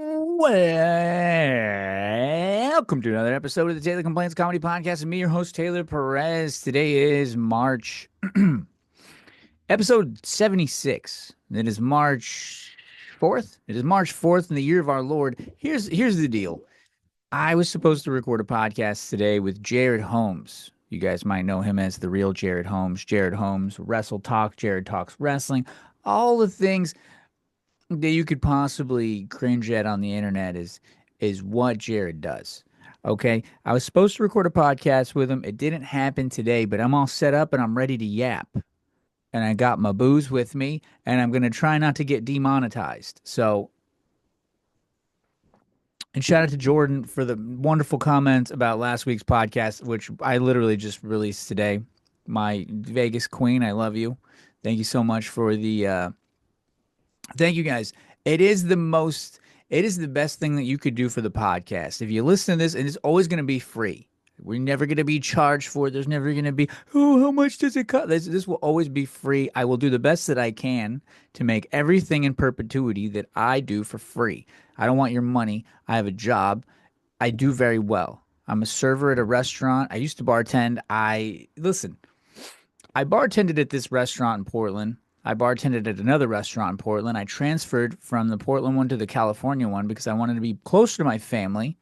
Welcome to another episode of the Taylor Complaints Comedy Podcast. And me, your host, Taylor Perez. Today is March, episode 76. It is March 4th. It is March 4th in the year of our Lord. Here's the deal. I was supposed to record a podcast today with Jared Holmes. You guys might know him as the real Jared Holmes. Jared Holmes, Wrestle Talk, Jared Talks Wrestling, all the things that you could possibly cringe at on the internet is what Jared does. Okay, I was supposed to record a podcast with him. It didn't happen today, but I'm all set up and I'm ready to yap. And I got my booze with me, and I'm gonna try not to get demonetized. So, and shout out to Jordan for the wonderful comments about last week's podcast, which I literally just released today. My Vegas queen, I love you. Thank you so much for the thank you guys. It is the most, it is the best thing that you could do for the podcast. If you listen to this, and it's always going to be free. We're never going to be charged for it. There's never going to be, oh, how much does it cost? This will always be free. I will do the best that I can to make everything in perpetuity that I do for free. I don't want your money. I have a job. I do very well. I'm a server at a restaurant. I used to bartend. I bartended at this restaurant in Portland. I bartended at another restaurant in Portland. I transferred from the Portland one to the California one because I wanted to be closer to my family.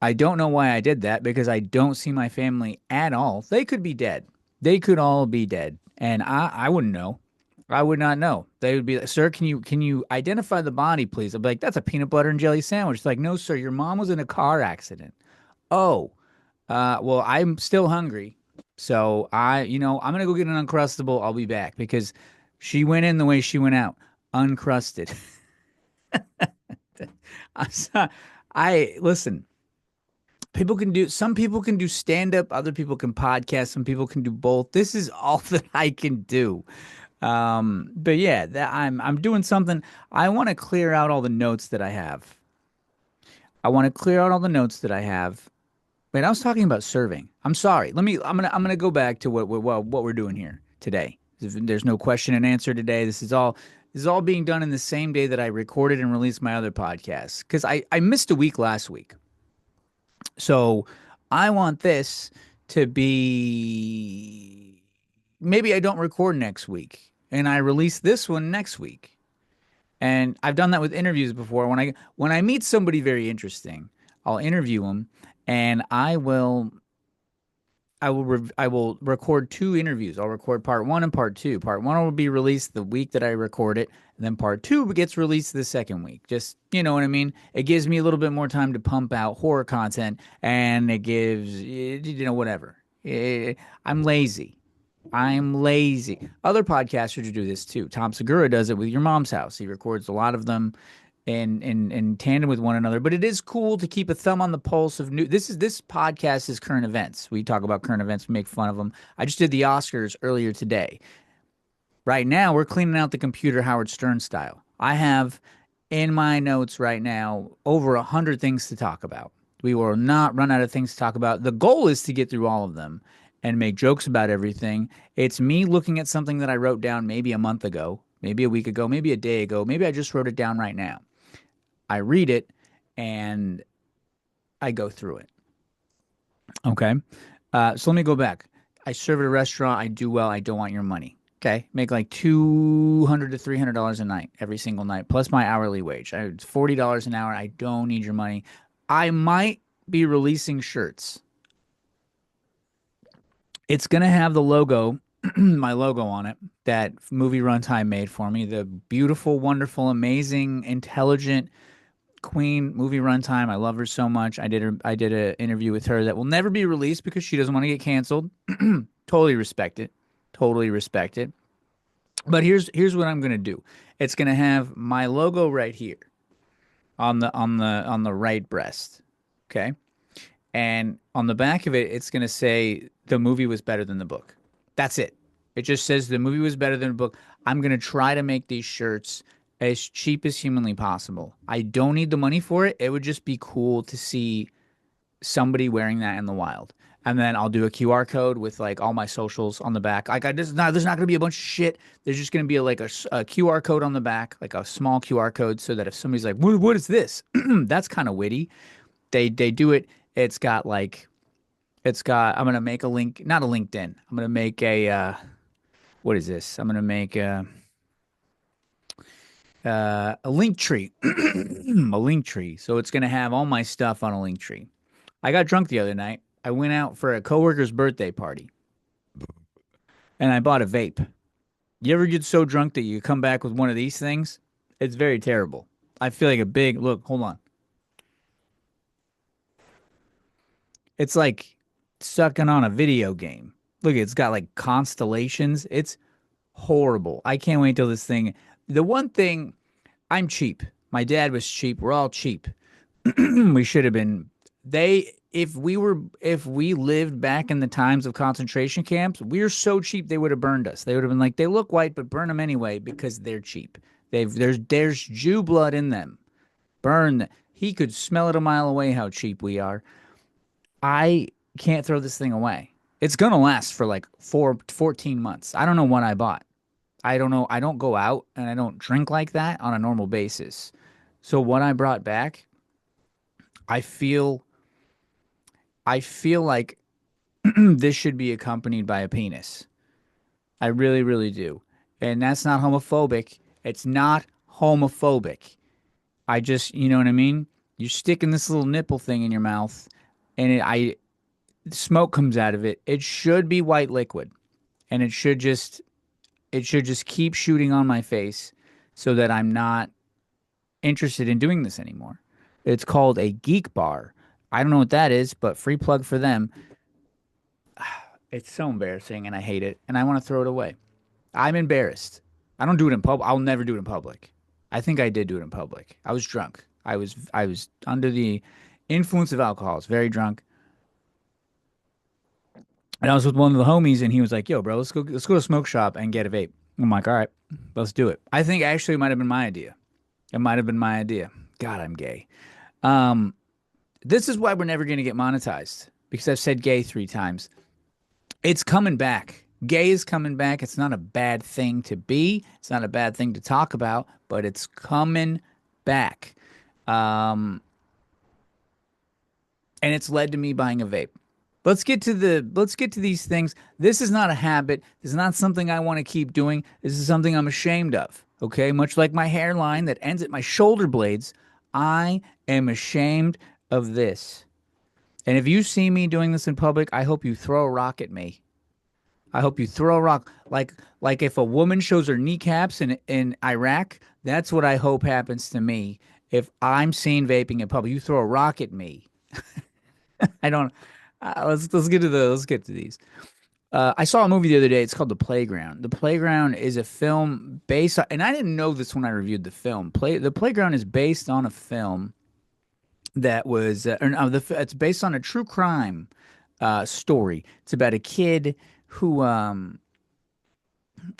I don't know why I did that because I don't see my family at all. They could be dead. They could all be dead. And I wouldn't know. I would not know. They would be like, sir, can you identify the body, please? I'd be like, that's a peanut butter and jelly sandwich. It's like, no, sir, your mom was in a car accident. Oh, well, I'm still hungry. So I'm gonna go get an Uncrustable. I'll be back because she went in the way she went out, uncrusted. I'm sorry. I listen. Some people can do stand up, other people can podcast, some people can do both. This is all that I can do. But yeah, I'm doing something. I want to clear out all the notes that I have. I want to clear out all the notes that I have. Wait, I was talking about serving. I'm sorry. I'm gonna go back to what we're doing here today. There's no question and answer today. This is all being done in the same day that I recorded and released my other podcast because I missed a week last week. So I want this to be, maybe I don't record next week and I release this one next week. And I've done that with interviews before. When I meet somebody very interesting, I'll interview them and I will record two interviews. I'll record part one and part two. Part one will be released the week that I record it, and then part two gets released the second week. Just, you know what I mean? It gives me a little bit more time to pump out horror content, and it gives, whatever. I'm lazy. I'm lazy. Other podcasters do this too. Tom Segura does it with Your Mom's House. He records a lot of them in tandem with one another. But it is cool to keep a thumb on the pulse of new. This podcast is current events. We talk about current events, we make fun of them. I just did the Oscars earlier today. Right now, we're cleaning out the computer Howard Stern style. I have in my notes right now over 100 things to talk about. We will not run out of things to talk about. The goal is to get through all of them and make jokes about everything. It's me looking at something that I wrote down maybe a month ago, maybe a week ago, maybe a day ago. Maybe I just wrote it down right now. I read it and I go through it. Okay. So let me go back. I serve at a restaurant. I do well. I don't want your money. Okay. Make like $200 to $300 a night, every single night, plus my hourly wage. It's $40 an hour. I don't need your money. I might be releasing shirts. It's going to have the logo, my logo on it, that Movie Runtime made for me. The beautiful, wonderful, amazing, intelligent Queen Movie Runtime. I love her so much. I did an interview with her that will never be released because she doesn't want to get canceled. Totally respect it. Totally respect it. But here's what I'm gonna do. It's gonna have my logo right here on the right breast. Okay. And on the back of it, it's gonna say the movie was better than the book. That's it. It just says the movie was better than the book. I'm gonna try to make these shirts as cheap as humanly possible. I don't need the money for it. It would just be cool to see somebody wearing that in the wild. and then I'll do a QR code with like all my socials on the back. Like there's not gonna be a bunch of shit. There's just gonna be like a QR code on the back, like a small QR code, so that if somebody's like, what is this?" That's kind of witty. They do it. It's got like it's got. I'm gonna make a link, not a LinkedIn. I'm gonna make a what is this? I'm gonna make a link tree, a link tree. So it's gonna have all my stuff on a link tree. I got drunk the other night. I went out for a coworker's birthday party and I bought a vape. You ever get so drunk that you come back with one of these things? It's very terrible. I feel like a big look. Hold on. It's like sucking on a video game. Look, it's got like constellations. It's horrible. I can't wait till this thing. The one thing, I'm cheap. My dad was cheap. We're all cheap. We should have been. If we lived back in the times of concentration camps, we're so cheap they would have burned us. They would have been like, they look white, but burn them anyway because they're cheap. There's Jew blood in them. Burn. He could smell it a mile away how cheap we are. I can't throw this thing away. It's gonna last for like 14 months. I don't know what I bought. I don't know. I don't go out and I don't drink like that on a normal basis. So what I brought back, I feel I feel like this should be accompanied by a penis. I really, really do. And that's not homophobic. It's not homophobic. I just, you know what I mean? You're sticking this little nipple thing in your mouth and smoke comes out of it. It should be white liquid and it should just keep shooting on my face so that I'm not interested in doing this anymore. It's called a geek bar. I don't know what that is, but free plug for them. It's so embarrassing and I hate it and I want to throw it away. I'm embarrassed. I don't do it in public. I'll never do it in public. I think I did do it in public. I was drunk. I was under the influence of alcohol. I was very drunk. And I was with one of the homies and he was like, "Yo, bro, let's go to a smoke shop and get a vape." I'm like, "All right, let's do it." I think actually it might have been my idea. It might have been my idea. God, I'm gay. Um, this is why we're never going to get monetized because I've said gay 3 times. It's coming back. Gay is coming back. It's not a bad thing to be. It's not a bad thing to talk about, but it's coming back. Um, and it's led to me buying a vape. Let's get to these things. This is not a habit. This is not something I want to keep doing. This is something I'm ashamed of. Okay? Much like my hairline that ends at my shoulder blades, I am ashamed of this. And if you see me doing this in public, I hope you throw a rock at me. I hope you throw a rock like if a woman shows her kneecaps in Iraq, that's what I hope happens to me. If I'm seen vaping in public, you throw a rock at me. I don't. Let's get to these. I saw a movie the other day. It's called The Playground. The Playground is a film based on, and I didn't know this when I reviewed the film. The Playground is based on a film that was, or no, it's based on a true crime story. It's about a kid who,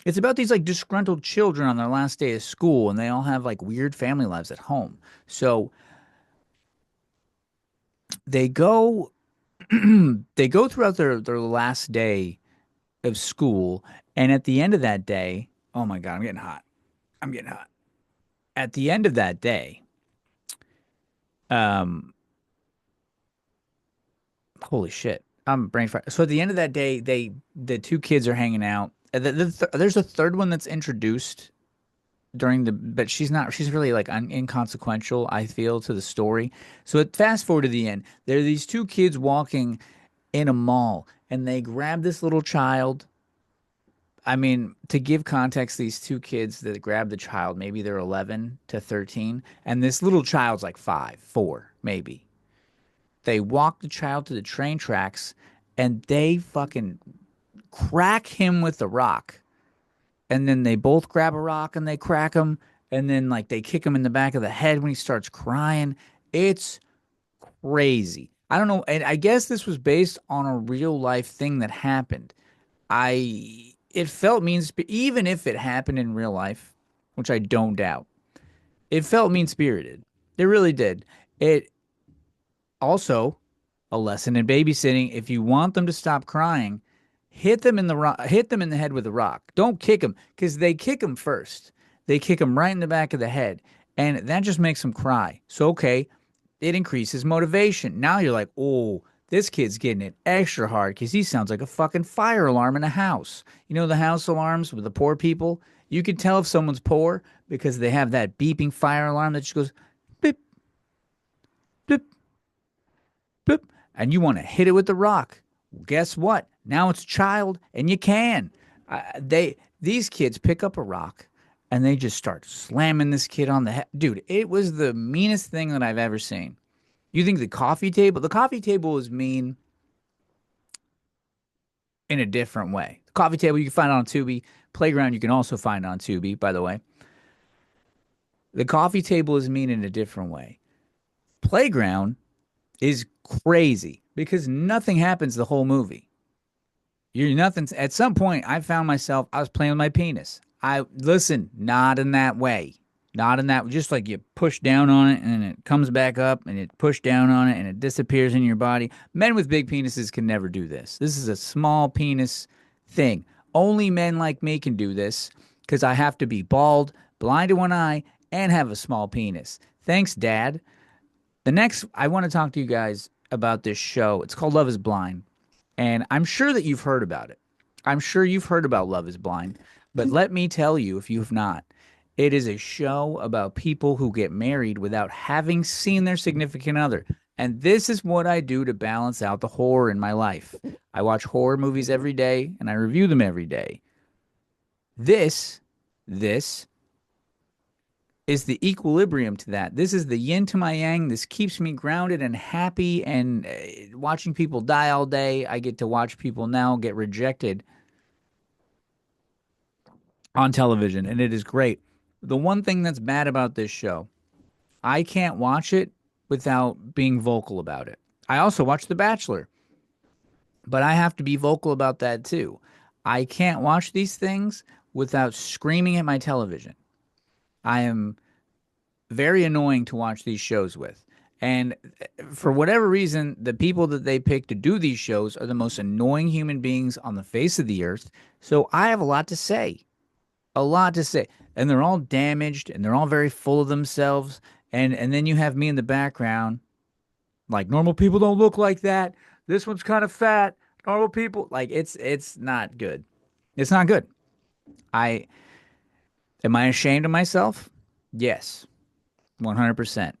it's about these like disgruntled children on their last day of school, and they all have like weird family lives at home. So they go, they go throughout their last day of school, and at the end of that day, oh my God, I'm getting hot. I'm getting hot. At the end of that day, um, holy shit, I'm brain fried. So at the end of that day, the 2 kids are hanging out. There's a third one that's introduced during the, but she's not. She's really like inconsequential. I feel to the story. So fast forward to the end. There are these 2 kids walking in a mall, and they grab this little child. I mean, to give context, these 2 kids that grab the child, maybe they're 11 to 13, and this little child's like 5, 4, maybe. They walk the child to the train tracks and they fucking crack him with the rock. And then they both grab a rock and they crack him. And then, like, they kick him in the back of the head when he starts crying. It's crazy. I don't know. And I guess this was based on a real life thing that happened. It felt even if it happened in real life, which I don't doubt, it felt mean spirited. It really did. It also, A lesson in babysitting. If you want them to stop crying, hit them in the hit them in the head with a rock. Don't kick them because they kick them first. They kick them right in the back of the head, and that just makes them cry. So okay, it increases motivation. Now you're like, oh, this kid's getting it extra hard because he sounds like a fucking fire alarm in a house. You know the house alarms with the poor people. You can tell if someone's poor because they have that beeping fire alarm that just goes beep beep boop, and you want to hit it with the rock. Well, guess what? Now it's a child, and you can. These kids pick up a rock, and they just start slamming this kid on the head. Dude, it was the meanest thing that I've ever seen. You think the coffee table? The coffee table is mean in a different way. The coffee table you can find on Tubi. Playground you can also find on Tubi, by the way. The coffee table is mean in a different way. Playground is crazy because nothing happens the whole movie. You're nothing. At some point, I found myself, I was playing with my penis. Listen, not in that way. Not in that, just like you push down on it and it comes back up and it push down on it and it disappears in your body. Men with big penises can never do this. This is a small penis thing. Only men like me can do this because I have to be bald, blind in one eye, and have a small penis. Thanks, Dad. The next, I want to talk to you guys about this show. It's called Love is Blind. And I'm sure that you've heard about it. I'm sure you've heard about Love is Blind. But let me tell you, if you have not, it is a show about people who get married without having seen their significant other. And this is what I do to balance out the horror in my life. I watch horror movies every day and I review them every day. This is the equilibrium to that. This is the yin to my yang. This keeps me grounded and happy. And watching people die all day, I get to watch people now get rejected on television, and it is great. The one thing that's bad about this show, I can't watch it without being vocal about it. I also watch The Bachelor, but I have to be vocal about that too. I can't watch these things without screaming at my television. I am very annoying to watch these shows with. And for whatever reason, the people that they pick to do these shows are the most annoying human beings on the face of the earth. So I have a lot to say. A lot to say. And they're all damaged and they're all very full of themselves. And then you have me in the background. Like, normal people don't look like that. This one's kind of fat. Normal people, like, it's not good. It's not good. I Am I ashamed of myself? Yes. 100%.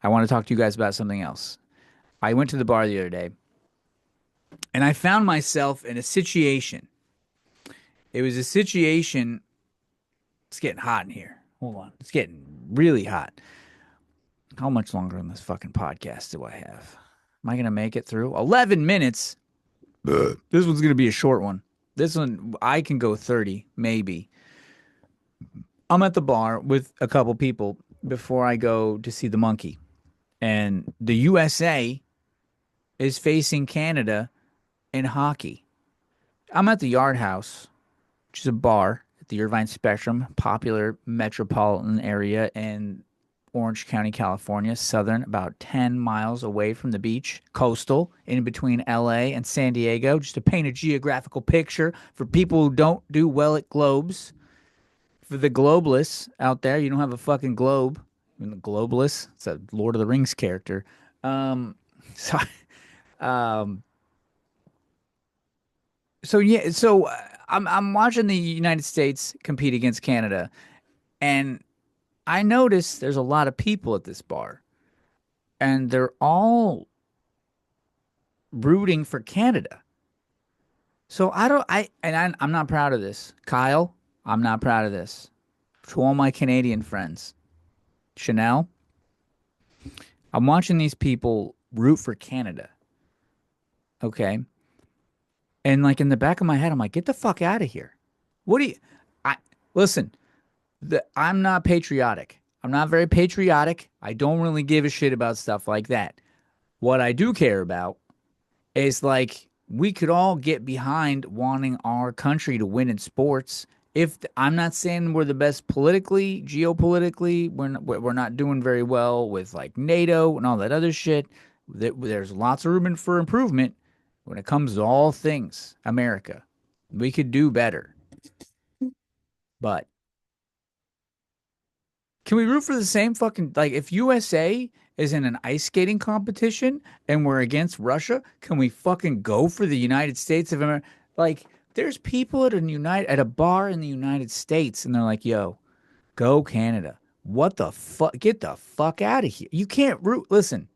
I want to talk to you guys about something else. I went to the bar the other day and I found myself in a situation. It was a situation. It's getting hot in here. Hold on. It's getting really hot. How much longer on this fucking podcast do I have? Am I going to make it through? 11 minutes. This one's going to be a short one. This one, I can go 30, maybe. I'm at the bar with a couple people before I go to see the monkey. And the USA is facing Canada in hockey. I'm at the Yard House, which is a bar at the Irvine Spectrum, popular metropolitan area in Orange County, California, southern, about 10 miles away from the beach, coastal, in between LA and San Diego, just to paint a geographical picture for people who don't do well at globes. For the globalists out there, you don't have a fucking globe. I mean, the globalist, it's a Lord of the Rings character. So, um, I'm watching the United States compete against Canada, and I noticed there's a lot of people at this bar, and they're all rooting for Canada. So I'm not proud of this. Kyle, I'm not proud of this. To all my Canadian friends, Chanel, I'm watching these people root for Canada. Okay. And like in the back of my head, I'm like, get the fuck out of here. What do you, I, listen, I'm not patriotic. I'm not very patriotic. I don't really give a shit about stuff like that. What I do care about is like we could all get behind wanting our country to win in sports I'm not saying we're the best politically, geopolitically, we're not doing very well with like NATO and all that other shit. There's lots of room for improvement when it comes to all things America. We could do better, but can we root for the same fucking like if USA is in an ice skating competition and we're against Russia, can we fucking go for the United States of America? Like there's people at a bar in the United States and they're like, "Yo, go Canada." What the fuck? Get the fuck out of here. You can't root. Listen,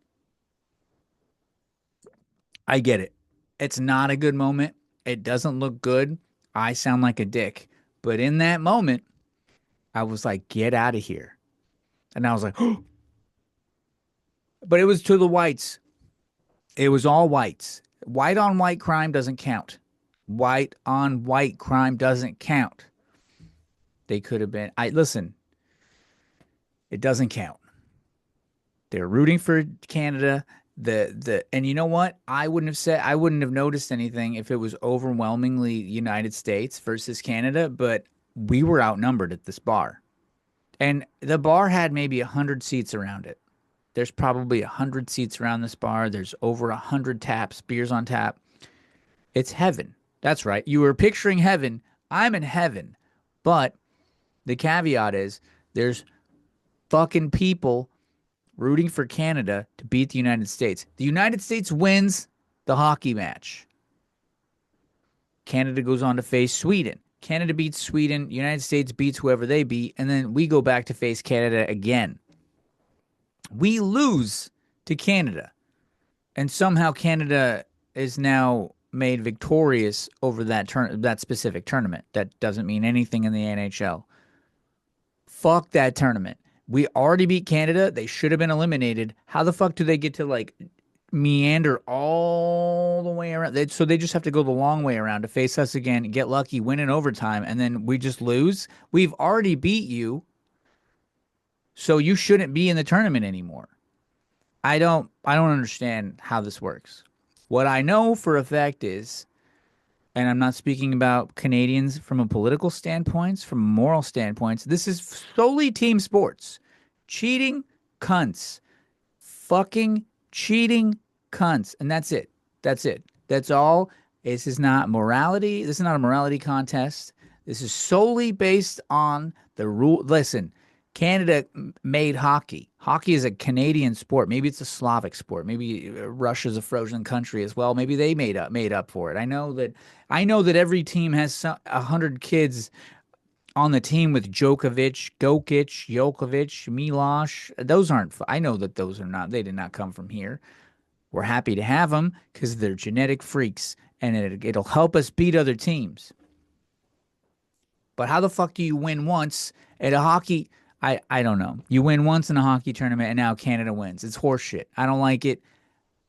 I get it. It's not a good moment. It doesn't look good. I sound like a dick. But in that moment, I was like, "Get out of here." And I was like, but it was to the whites. It was all whites. White on white crime doesn't count. White on white crime doesn't count. They could have been. I listen. It doesn't count. They're rooting for Canada. And you know what? I wouldn't have noticed anything if it was overwhelmingly United States versus Canada, but we were outnumbered at this bar. And the bar had maybe 100 seats around it. There's probably 100 seats around this bar. There's over 100 taps, beers on tap. It's heaven. That's right. You were picturing heaven. I'm in heaven. But the caveat is there's fucking people rooting for Canada to beat the United States. The United States wins the hockey match. Canada goes on to face Sweden. Canada beats Sweden. United States beats whoever they beat. And then we go back to face Canada again. We lose to Canada. And somehow Canada is now made victorious over that specific tournament. That doesn't mean anything in the NHL. Fuck that tournament. We already beat Canada. They should have been eliminated. How the fuck do they get to like meander all the way around? So they just have to go the long way around to face us again, get lucky, win in overtime, and then we just lose. We've already beat you, so you shouldn't be in the tournament anymore. I don't understand how this works. What I know for a fact is, and I'm not speaking about Canadians from a political standpoint, from moral standpoints, this is solely team sports. Cheating cunts. Fucking cheating cunts. And that's it. That's it. That's all. This is not morality. This is not a morality contest. This is solely based on the rule. Listen, Canada made hockey. Hockey is a Canadian sport. Maybe it's a Slavic sport. Maybe Russia's a frozen country as well. Maybe they made up for it. I know that every team has 100 kids on the team with Djokovic, Gokic, Jokovic, Milosh. Those aren't. I know that those are not. They did not come from here. We're happy to have them because they're genetic freaks, and it'll help us beat other teams. But how the fuck do you win once at a hockey? I don't know. You win once in a hockey tournament, and now Canada wins. It's horseshit. I don't like it.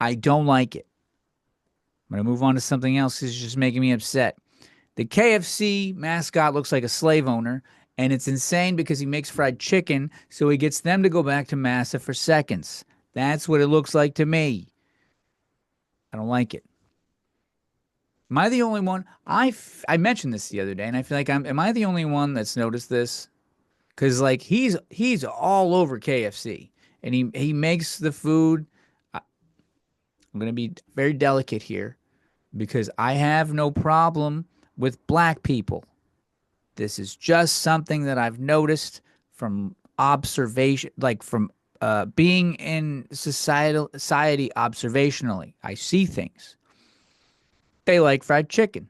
I don't like it. I'm gonna move on to something else. 'Cause it's just making me upset. The KFC mascot looks like a slave owner, and it's insane because he makes fried chicken, so he gets them to go back to massa for seconds. That's what it looks like to me. I don't like it. Am I the only one? I mentioned this the other day, and I feel like am I the only one that's noticed this? Because like he's all over KFC, and he makes the food. I'm gonna be very delicate here because I have no problem with black people. This is just something that I've noticed from observation, like from being in society observationally. I see things. They like fried chicken.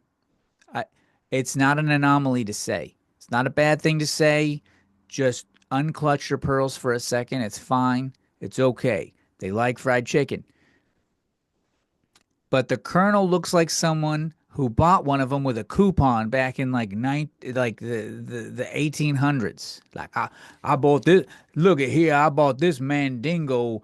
I, it's not an anomaly to say. It's not a bad thing to say. Just unclutch your pearls for a second. It's fine. It's okay. They like fried chicken. But the Colonel looks like someone who bought one of them with a coupon back in like the 1800s. Like I bought this. Look at here. I bought this Mandingo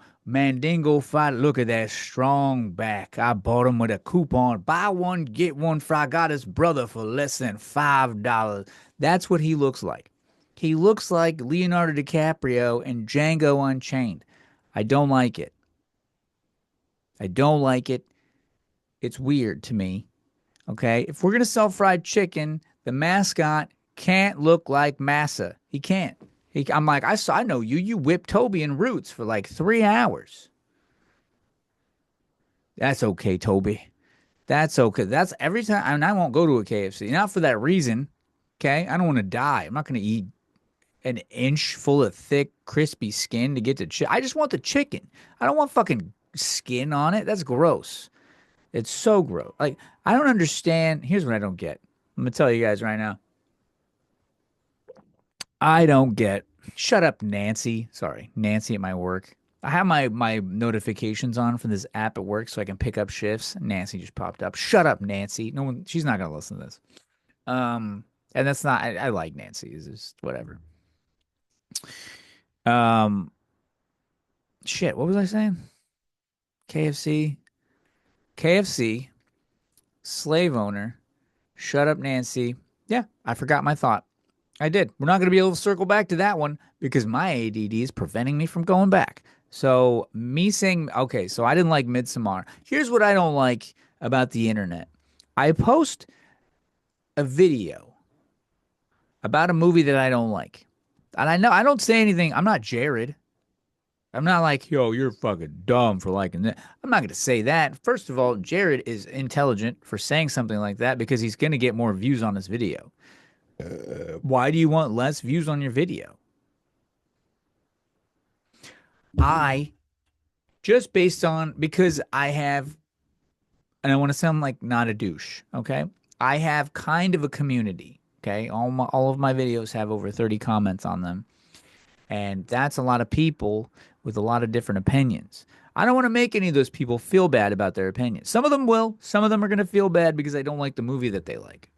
fight. Look at that strong back. I bought him with a coupon. Buy one get one for I got his brother for less than $5. That's what he looks like. He looks like Leonardo DiCaprio in Django Unchained. I don't like it. I don't like it. It's weird to me. Okay. If we're going to sell fried chicken, the mascot can't look like massa. He can't. I'm like, I know you. You whipped Toby and Roots for like 3 hours. That's okay, Toby. That's okay. That's every time. I mean, I won't go to a KFC. Not for that reason. Okay. I don't want to die. I'm not going to eat an inch full of thick, crispy skin to get to I just want the chicken. I don't want fucking skin on it. That's gross. It's so gross. Like, I don't understand. Here's what I don't get. I'm going to tell you guys right now. I don't get. Shut up, Nancy. Sorry, Nancy at my work. I have my notifications on from this app at work so I can pick up shifts. Nancy just popped up. Shut up, Nancy. No one. She's not gonna listen to this. Um, and that's not. I like Nancy. It's just whatever. Um, shit. What was I saying? KFC. KFC. Slave owner. Shut up, Nancy. Yeah, I forgot my thought. I did. We're not going to be able to circle back to that one because my ADD is preventing me from going back. So, me saying, okay, so I didn't like Midsommar. Here's what I don't like about the internet. I post a video about a movie that I don't like. And I know I don't say anything. I'm not Jared. I'm not like, yo, you're fucking dumb for liking that. I'm not going to say that. First of all, Jared is intelligent for saying something like that because he's going to get more views on his video. Why do you want less views on your video? I just based on because I have, and I want to sound like not a douche, okay? I have kind of a community, okay? All of my videos have over 30 comments on them, and that's a lot of people with a lot of different opinions. I don't want to make any of those people feel bad about their opinions. Some of them will. Some of them are going to feel bad because I don't like the movie that they like.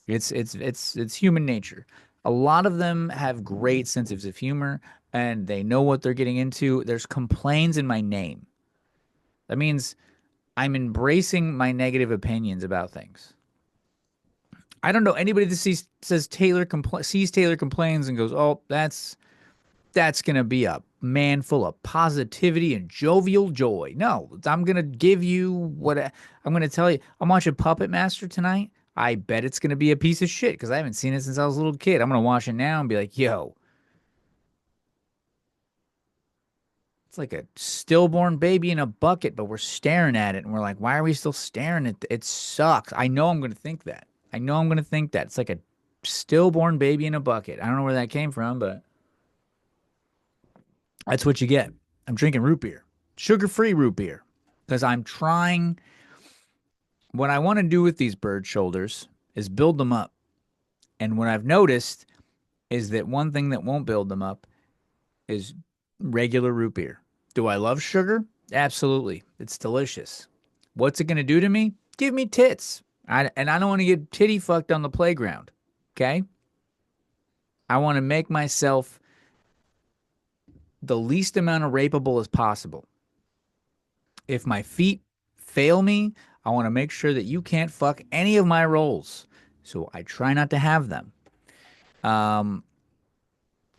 It's human nature. A lot of them have great senses of humor and they know what they're getting into. There's complaints in my name. That means I'm embracing my negative opinions about things. I don't know anybody that says sees Taylor complains and goes, "Oh, that's gonna be a man full of positivity and jovial joy." No, I'm gonna give you I'm gonna tell you. I'm watching Puppet Master tonight. I bet it's gonna be a piece of shit because I haven't seen it since I was a little kid. I'm gonna watch it now and be like, "Yo, it's like a stillborn baby in a bucket, but we're staring at it and we're like, why are we still staring at it? It sucks." I know I'm gonna think that. I know I'm gonna think that. It's like a stillborn baby in a bucket. I don't know where that came from, but that's what you get. I'm drinking root beer, sugar-free root beer, because I'm trying. What I want to do with these bird shoulders is build them up. And what I've noticed is that one thing that won't build them up is regular root beer. Do I love sugar? Absolutely. It's delicious. What's it going to do to me? Give me tits. And I don't want to get titty fucked on the playground. Okay? I want to make myself the least amount of rapeable as possible. If my feet fail me, I want to make sure that you can't fuck any of my rolls. So I try not to have them. Um,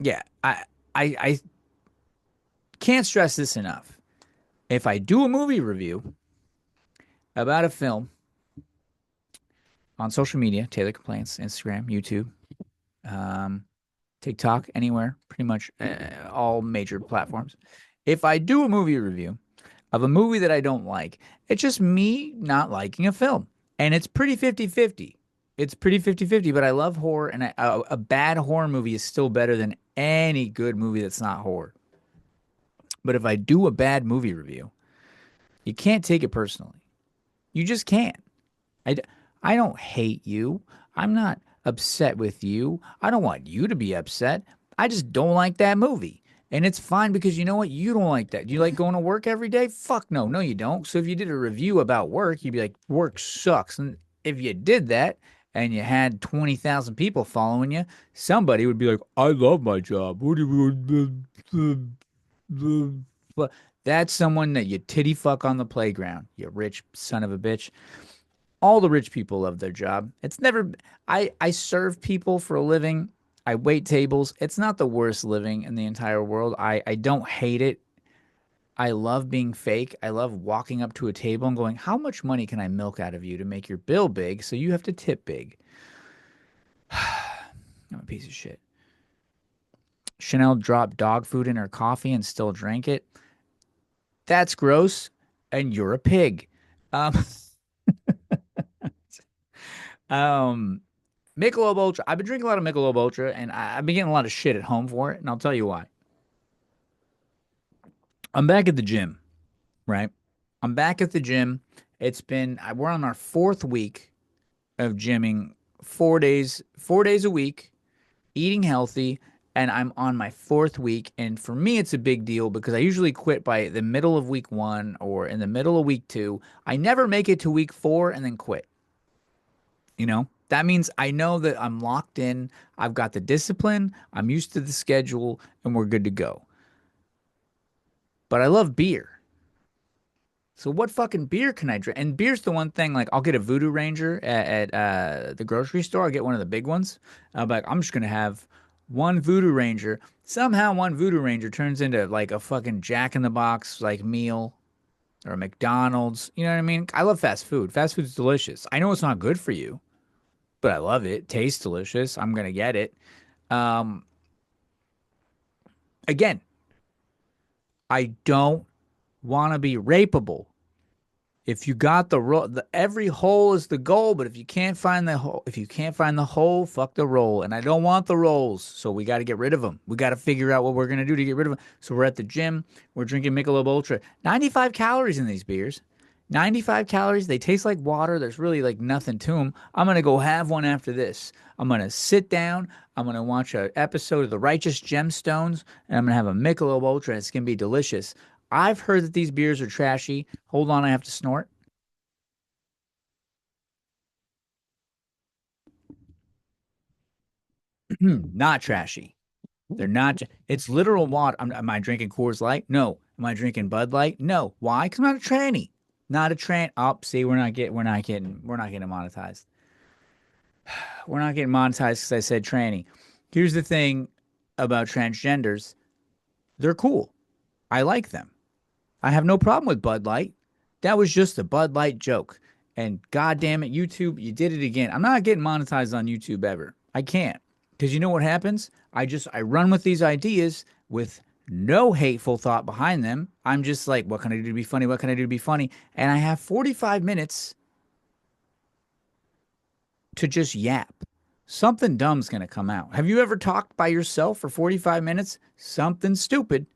yeah, I can't stress this enough. If I do a movie review about a film on social media, Taylor Complaints, Instagram, YouTube, um, TikTok, anywhere, pretty much all major platforms. If I do a movie review of a movie that I don't like, it's just me not liking a film. And it's pretty 50-50. It's pretty 50-50, but I love horror, and a bad horror movie is still better than any good movie that's not horror. But if I do a bad movie review, you can't take it personally. You just can't. I, I don't hate you. I'm not upset with you. I don't want you to be upset. I just don't like that movie. And it's fine because you know what? You don't like that. Do you like going to work every day? Fuck no. No, you don't. So if you did a review about work, you'd be like, work sucks. And if you did that and you had 20,000 people following you, somebody would be like, I love my job. What do you, but that's someone that you titty fuck on the playground, you rich son of a bitch. All the rich people love their job. It's never, I serve people for a living. I wait tables. It's not the worst living in the entire world. I don't hate it. I love being fake. I love walking up to a table and going, how much money can I milk out of you to make your bill big so you have to tip big? I'm a piece of shit. Chanel dropped dog food in her coffee and still drank it. That's gross, and you're a pig. Um, um, Michelob Ultra. I've been drinking a lot of Michelob Ultra, and I've been getting a lot of shit at home for it, and I'll tell you why. I'm back at the gym, right? I'm back at the gym. We're on our fourth week of gymming, 4 days a week, eating healthy, and I'm on my fourth week. And for me, it's a big deal because I usually quit by the middle of week one or in the middle of week two. I never make it to week four and then quit. That means I know that I'm locked in. I've got the discipline. I'm used to the schedule, and we're good to go. But I love beer. So what fucking beer can I drink? And beer's the one thing, like I'll get a Voodoo Ranger at the grocery store. I'll get one of the big ones. I'm just gonna have one Voodoo Ranger. Somehow one Voodoo Ranger turns into like a fucking Jack in the Box like meal or a McDonald's. You know what I mean? I love fast food. Fast food's delicious. I know it's not good for you, but I love it. Tastes delicious. I'm gonna get it. Um, Again, I don't want to be rapeable. If you got every hole is the goal, but if you can't find the hole, fuck the roll. And I don't want the rolls, so we got to get rid of them. We got to figure out what we're gonna do to get rid of them. So we're at the gym, we're drinking Michelob Ultra. 95 calories in these beers. 95 calories. They taste like water. There's really like nothing to them. I'm gonna go have one after this. I'm gonna sit down. I'm gonna watch an episode of The Righteous Gemstones, and I'm gonna have a Michelob Ultra. It's gonna be delicious. I've heard that these beers are trashy. Hold on, I have to snort. Not trashy. They're not. It's literal water. Am I drinking Coors Light? No. Am I drinking Bud Light? No. Why? Because I'm not a tranny. Not a tran. Oh, see, we're not getting monetized. We're not getting monetized because I said tranny. Here's the thing about transgenders. They're cool. I like them. I have no problem with Bud Light. That was just a Bud Light joke. And god damn it, YouTube, you did it again. I'm not getting monetized on YouTube ever. I can't. Because you know what happens? I run with these ideas with no hateful thought behind them. I'm just like, what can I do to be funny? What can I do to be funny? And I have 45 minutes to just yap. Something dumb's going to come out. Have you ever talked by yourself for 45 minutes? Something stupid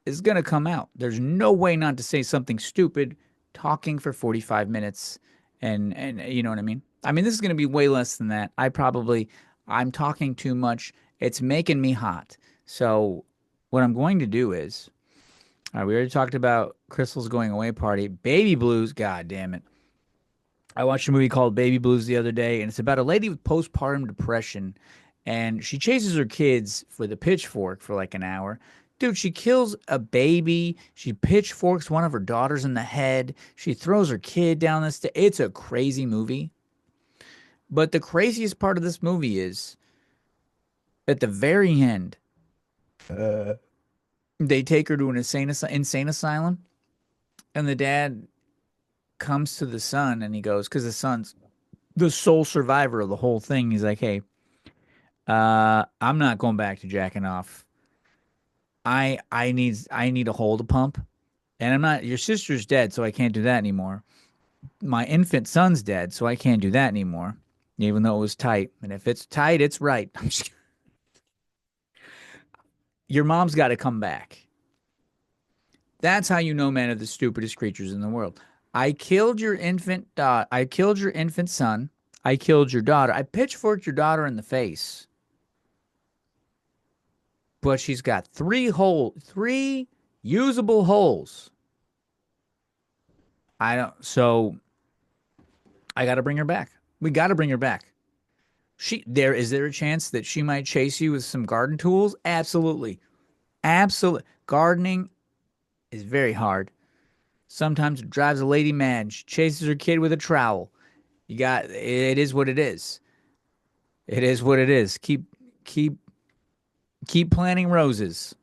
is going to come out. There's no way not to say something stupid talking for 45 minutes and you know what I mean? I mean, this is going to be way less than that. I'm talking too much. It's making me hot. So what I'm going to do is, all right, we already talked about Crystal's going away party. Baby blues, god damn it. I watched a movie called Baby Blues the other day, and it's about a lady with postpartum depression, and she chases her kids with a pitchfork for like an hour. Dude, she kills a baby. She pitchforks one of her daughters in the head. She throws her kid down the stairs. It's a crazy movie. But the craziest part of this movie is at the very end, they take her to an insane asylum, and the dad comes to the son and he goes, because the son's the sole survivor of the whole thing. He's like, hey, I'm not going back to jacking off. I need a hold a pump, and I'm not. Your sister's dead, so I can't do that anymore. My infant son's dead, so I can't do that anymore. Even though it was tight, and if it's tight, it's right. Your mom's got to come back. That's how you know men are the stupidest creatures in the world. I killed your infant son. I killed your daughter. I pitchforked your daughter in the face. But she's got three usable holes. So I got to bring her back. We got to bring her back. Is there a chance that she might chase you with some garden tools? Absolutely. Absolutely. Gardening is very hard. Sometimes it drives a lady mad. She chases her kid with a trowel. It is what it is. It is what it is. Keep keep planting roses.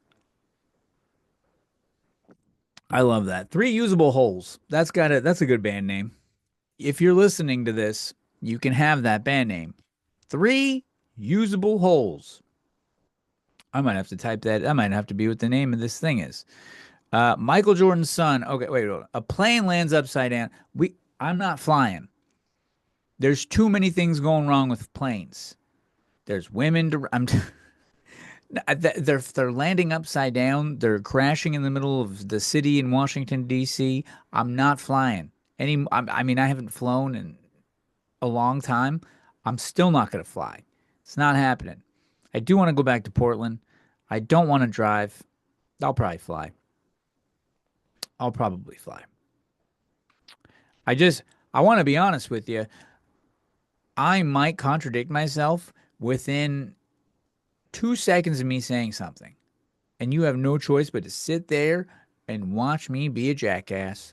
I love that. Three usable holes. That's a good band name. If you're listening to this, you can have that band name. Three Usable holes. I might have to type that. That might have to be what the name of this thing is. Michael Jordan's son. Okay, wait. A plane lands upside down. I'm not flying. There's too many things going wrong with planes. There's women. They're landing upside down. They're crashing in the middle of the city in Washington D.C. I'm not flying. I mean, I haven't flown in a long time. I'm still not going to fly. It's not happening. I do want to go back to Portland. I don't want to drive. I'll probably fly. I'll probably fly. I just, I want to be honest with you. I might contradict myself within 2 seconds of me saying something. And you have no choice but to sit there and watch me be a jackass.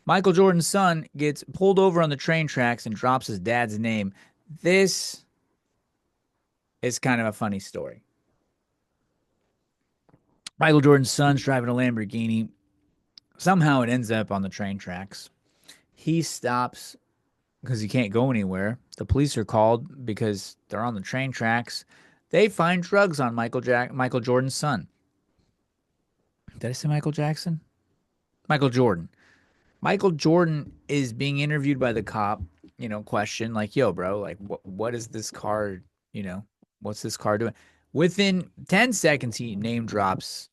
Michael Jordan's son gets pulled over on the train tracks and drops his dad's name. This is kind of a funny story. Michael Jordan's son's driving a Lamborghini. Somehow it ends up on the train tracks. He stops because he can't go anywhere. The police are called because they're on the train tracks. They find drugs on Michael Jordan's son. Did I say Michael Jackson? Michael Jordan. Michael Jordan is being interviewed by the cop, question like, yo, bro, like, what is this car, you know, what's this car doing? Within 10 seconds, he name drops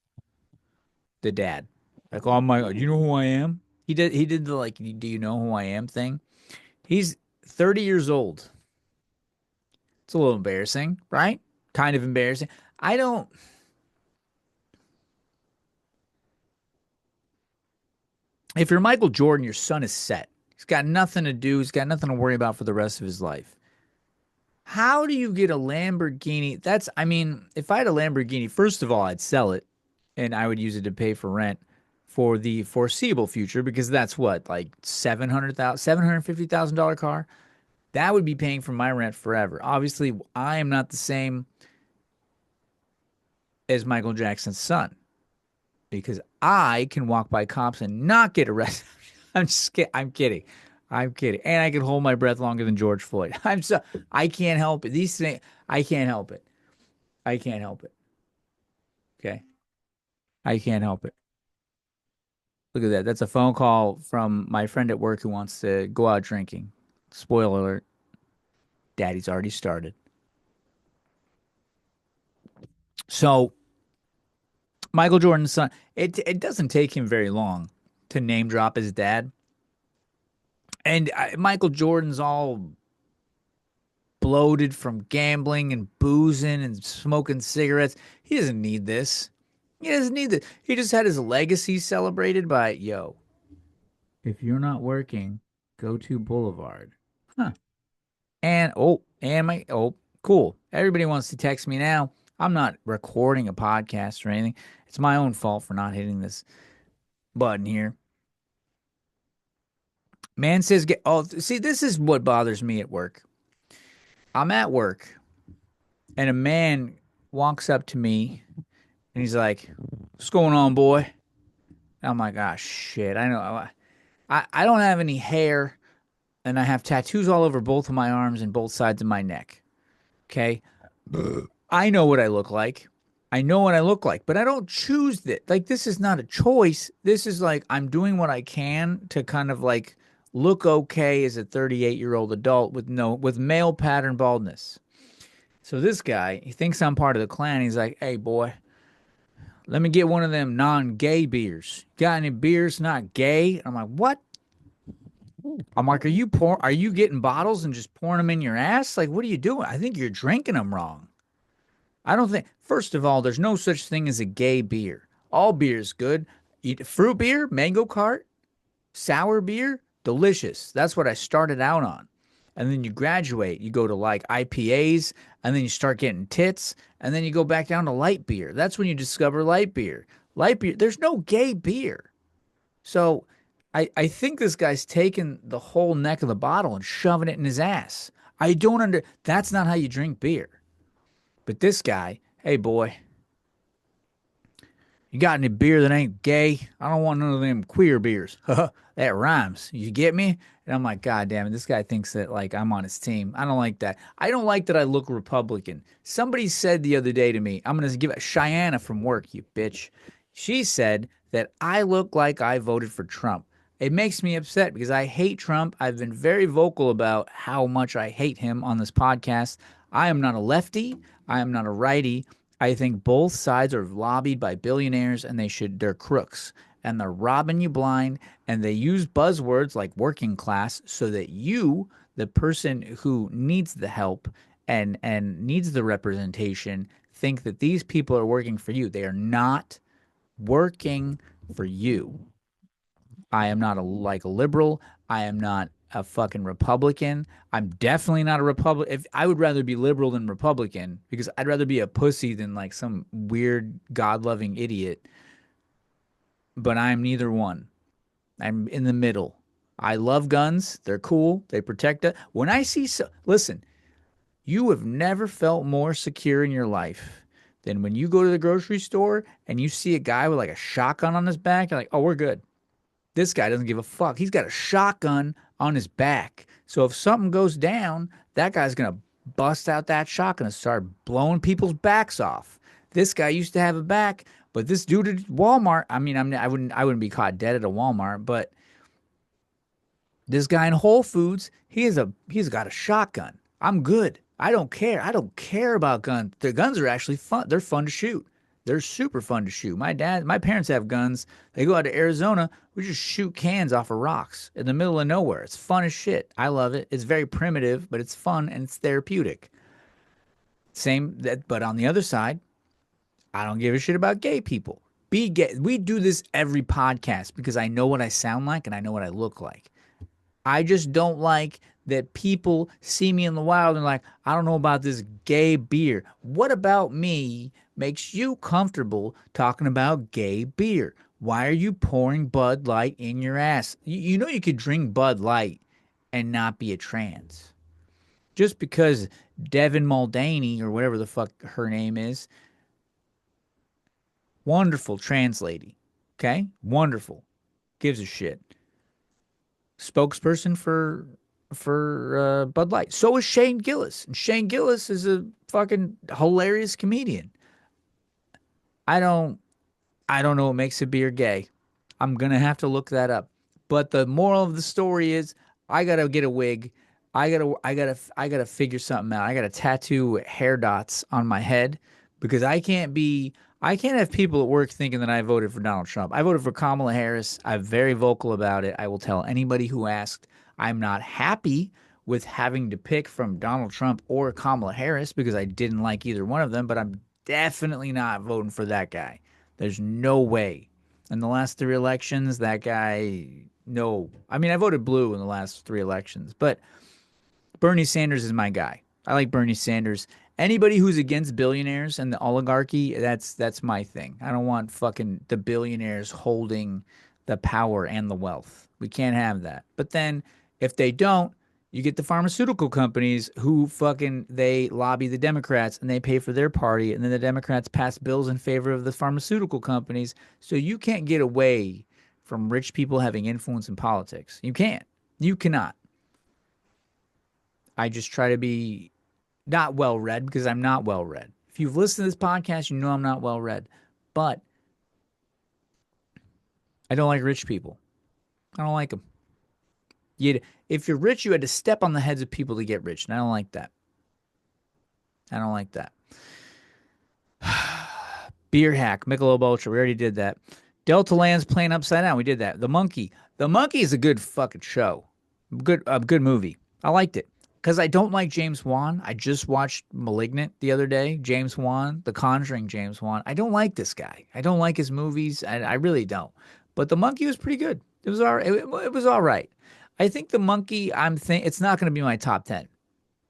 the dad. Like, oh my God, you know who I am? He did the, like, do you know who I am thing? He's 30 years old. It's a little embarrassing, right? Kind of embarrassing. I don't, if you're Michael Jordan, your son is set. He's got nothing to do. He's got nothing to worry about for the rest of his life. How do you get a Lamborghini? I mean, if I had a Lamborghini, first of all, I'd sell it and I would use it to pay for rent for the foreseeable future because that's what, like $750,000 car? That would be paying for my rent forever. Obviously, I am not the same as Michael Jackson's son because I can walk by cops and not get arrested. I'm just kidding. I'm kidding. I'm kidding. And I can hold my breath longer than George Floyd. I can't help it. These things, I can't help it. I can't help it. Okay. I can't help it. Look at that. That's a phone call from my friend at work who wants to go out drinking. Spoiler alert. Daddy's already started. So Michael Jordan's son, it doesn't take him very long to name drop his dad. And Michael Jordan's all bloated from gambling and boozing and smoking cigarettes. He doesn't need this. He doesn't need this. He just had his legacy celebrated by, yo, if you're not working, go to Boulevard. Huh. Cool. Everybody wants to text me now. I'm not recording a podcast or anything. It's my own fault for not hitting this button here. Man says, see, this is what bothers me at work. I'm at work and a man walks up to me and he's like, what's going on, boy? And I'm like, ah, shit. I know. I don't have any hair and I have tattoos all over both of my arms and both sides of my neck. Okay. I know what I look like. I know what I look like, but I don't choose it. Like, this is not a choice. This is like, I'm doing what I can to kind of like look okay as a 38-year-old adult with male pattern baldness. So this guy, he thinks I'm part of the clan. He's like, hey, boy, let me get one of them non-gay beers. Got any beers not gay? I'm like, what? I'm like, are you getting bottles and just pouring them in your ass? Like, what are you doing? I think you're drinking them wrong. I don't think, first of all, there's no such thing as a gay beer. All beer is good. Fruit beer, mango cart, sour beer, delicious. That's what I started out on. And then you graduate, you go to like IPAs, and then you start getting tits, and then you go back down to light beer. That's when you discover light beer. Light beer, there's no gay beer. So I think this guy's taking the whole neck of the bottle and shoving it in his ass. That's not how you drink beer. But this guy, hey boy, You got any beer that ain't gay? I don't want none of them queer beers. That rhymes. You get me? And I'm like, God damn it, this guy thinks that like I'm on his team. I don't like that. I don't like that I look Republican. Somebody said the other day to me, I'm gonna give it Cheyenne from work, you bitch. She said that I look like I voted for Trump. It makes me upset because I hate Trump. I've been very vocal about how much I hate him on this podcast. I am not a lefty. I am not a righty. I think both sides are lobbied by billionaires and they're crooks and they're robbing you blind and they use buzzwords like working class so that you, the person who needs the help and needs the representation, think that these people are working for you. They are not working for you. I am not a liberal. I am not a fucking Republican. I'm definitely not a Republican. If I would rather be liberal than Republican because I'd rather be a pussy than like some weird God-loving idiot, but I'm neither one. I'm in the middle. I love guns. They're cool. They protect us. When I see listen, you have never felt more secure in your life than when you go to the grocery store and you see a guy with like a shotgun on his back. You're like, "Oh, we're good." This guy doesn't give a fuck. He's got a shotgun on his back. So if something goes down, that guy's going to bust out that shotgun and start blowing people's backs off. This guy used to have a back, but this dude at Walmart, I mean, I wouldn't be caught dead at a Walmart, but this guy in Whole Foods, he's got a shotgun. I'm good. I don't care. I don't care about guns. The guns are actually fun. They're fun to shoot. They're super fun to shoot. My parents have guns. They go out to Arizona. We just shoot cans off of rocks in the middle of nowhere. It's fun as shit. I love it. It's very primitive, but it's fun and it's therapeutic. Same that, but on the other side, I don't give a shit about gay people. Be gay. We do this every podcast because I know what I sound like and I know what I look like. I just don't like that people see me in the wild and like, I don't know about this gay beer. What about me makes you comfortable talking about gay beer? Why are you pouring Bud Light in your ass? You know you could drink Bud Light and not be a trans. Just because Devin Muldaney or whatever the fuck her name is, wonderful trans lady. Okay? Wonderful. Gives a shit. Spokesperson for Bud Light. So is Shane Gillis. And Shane Gillis is a fucking hilarious comedian. I don't I don't know what makes a beer gay. I'm gonna have to look that up. But the moral of the story is I gotta get a wig. I gotta figure something out. I gotta tattoo hair dots on my head because I can't have people at work thinking that I voted for Donald Trump. I voted for Kamala Harris. I'm very vocal about it. I will tell anybody who asked. I'm not happy with having to pick from Donald Trump or Kamala Harris because I didn't like either one of them, but I'm definitely not voting for that guy. There's no way. In the last three elections, that guy, no. I mean, I voted blue in the last three elections, but Bernie Sanders is my guy. I like Bernie Sanders. Anybody who's against billionaires and the oligarchy, that's my thing. I don't want fucking the billionaires holding the power and the wealth. We can't have that. But then if they don't, you get the pharmaceutical companies who fucking they lobby the Democrats and they pay for their party and then the Democrats pass bills in favor of the pharmaceutical companies. So you can't get away from rich people having influence in politics. You can't. You cannot. I just try to be not well read because I'm not well read. If you've listened to this podcast, you know I'm not well read. But I don't like rich people. I don't like them. If you're rich, you had to step on the heads of people to get rich. And I don't like that. I don't like that. Beer hack, Michelob Ultra. We already did that. Delta Land's playing upside down. We did that. The Monkey. The Monkey is a good fucking show. A good movie. I liked it because I don't like James Wan. I just watched *Malignant* the other day. James Wan, The Conjuring. James Wan. I don't like this guy. I don't like his movies. I really don't. But The Monkey was pretty good. It was all right. It was all right. I think The Monkey. It's not going to be my top 10.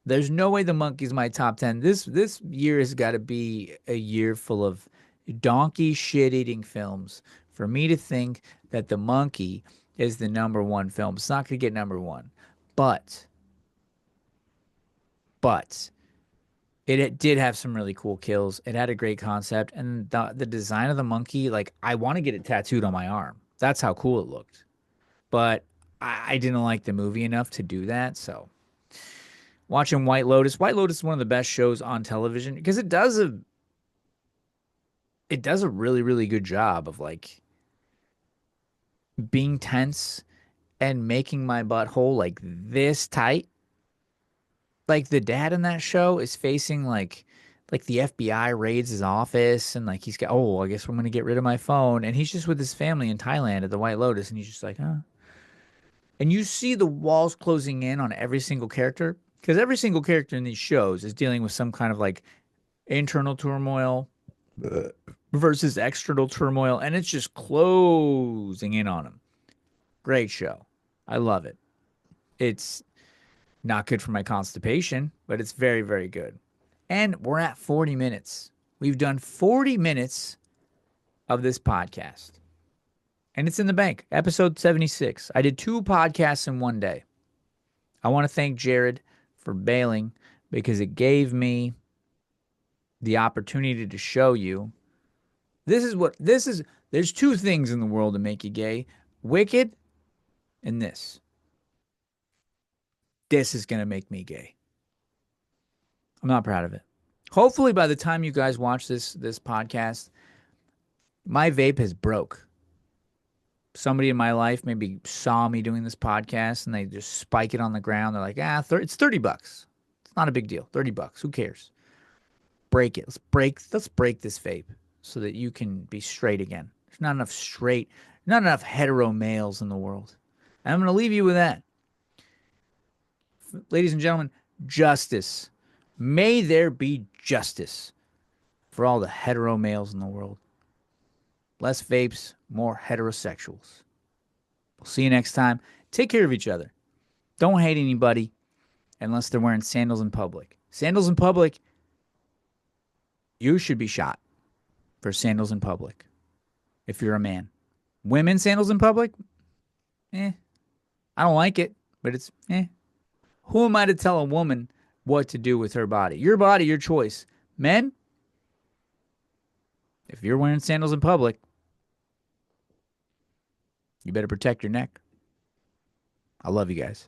There's no way The Monkey's my top 10. This year has got to be a year full of donkey shit eating films for me to think that The Monkey is the number one film. It's not going to get number one. But It did have some really cool kills. It had a great concept, and the design of the monkey, like I want to get it tattooed on my arm. That's how cool it looked. But I didn't like the movie enough to do that. So watching White Lotus, White Lotus is one of the best shows on television because it does a really really good job of like being tense and making my butthole like this tight. Like the dad in that show is facing like the FBI raids his office and like he's got, oh, I guess I'm gonna get rid of my phone, and he's just with his family in Thailand at the White Lotus, and he's just like, huh. And you see the walls closing in on every single character because every single character in these shows is dealing with some kind of like internal turmoil versus external turmoil, and it's just closing in on them. Great show. I love it. It's not good for my constipation, but it's very, very good. And we're at 40 minutes. We've done 40 minutes of this podcast, and it's in the bank. Episode 76. I did 2 podcasts in one day. I want to thank Jared for bailing because it gave me the opportunity to show you this is. There's 2 things in the world that make you gay: wicked and this. This is going to make me gay. I'm not proud of it. Hopefully, by the time you guys watch this podcast, my vape has broke. Somebody in my life maybe saw me doing this podcast and they just spike it on the ground. They're like, it's $30. It's not a big deal. $30. Who cares? Break it. Let's break this vape so that you can be straight again. There's not enough hetero males in the world. And I'm going to leave you with that. Ladies and gentlemen, justice. May there be justice for all the hetero males in the world. Less vapes, more heterosexuals. We'll see you next time. Take care of each other. Don't hate anybody unless they're wearing sandals in public. Sandals in public, you should be shot for sandals in public if you're a man. Women sandals in public, eh. I don't like it, but it's eh. Who am I to tell a woman what to do with her body? Your body, your choice. Men, if you're wearing sandals in public, you better protect your neck. I love you guys.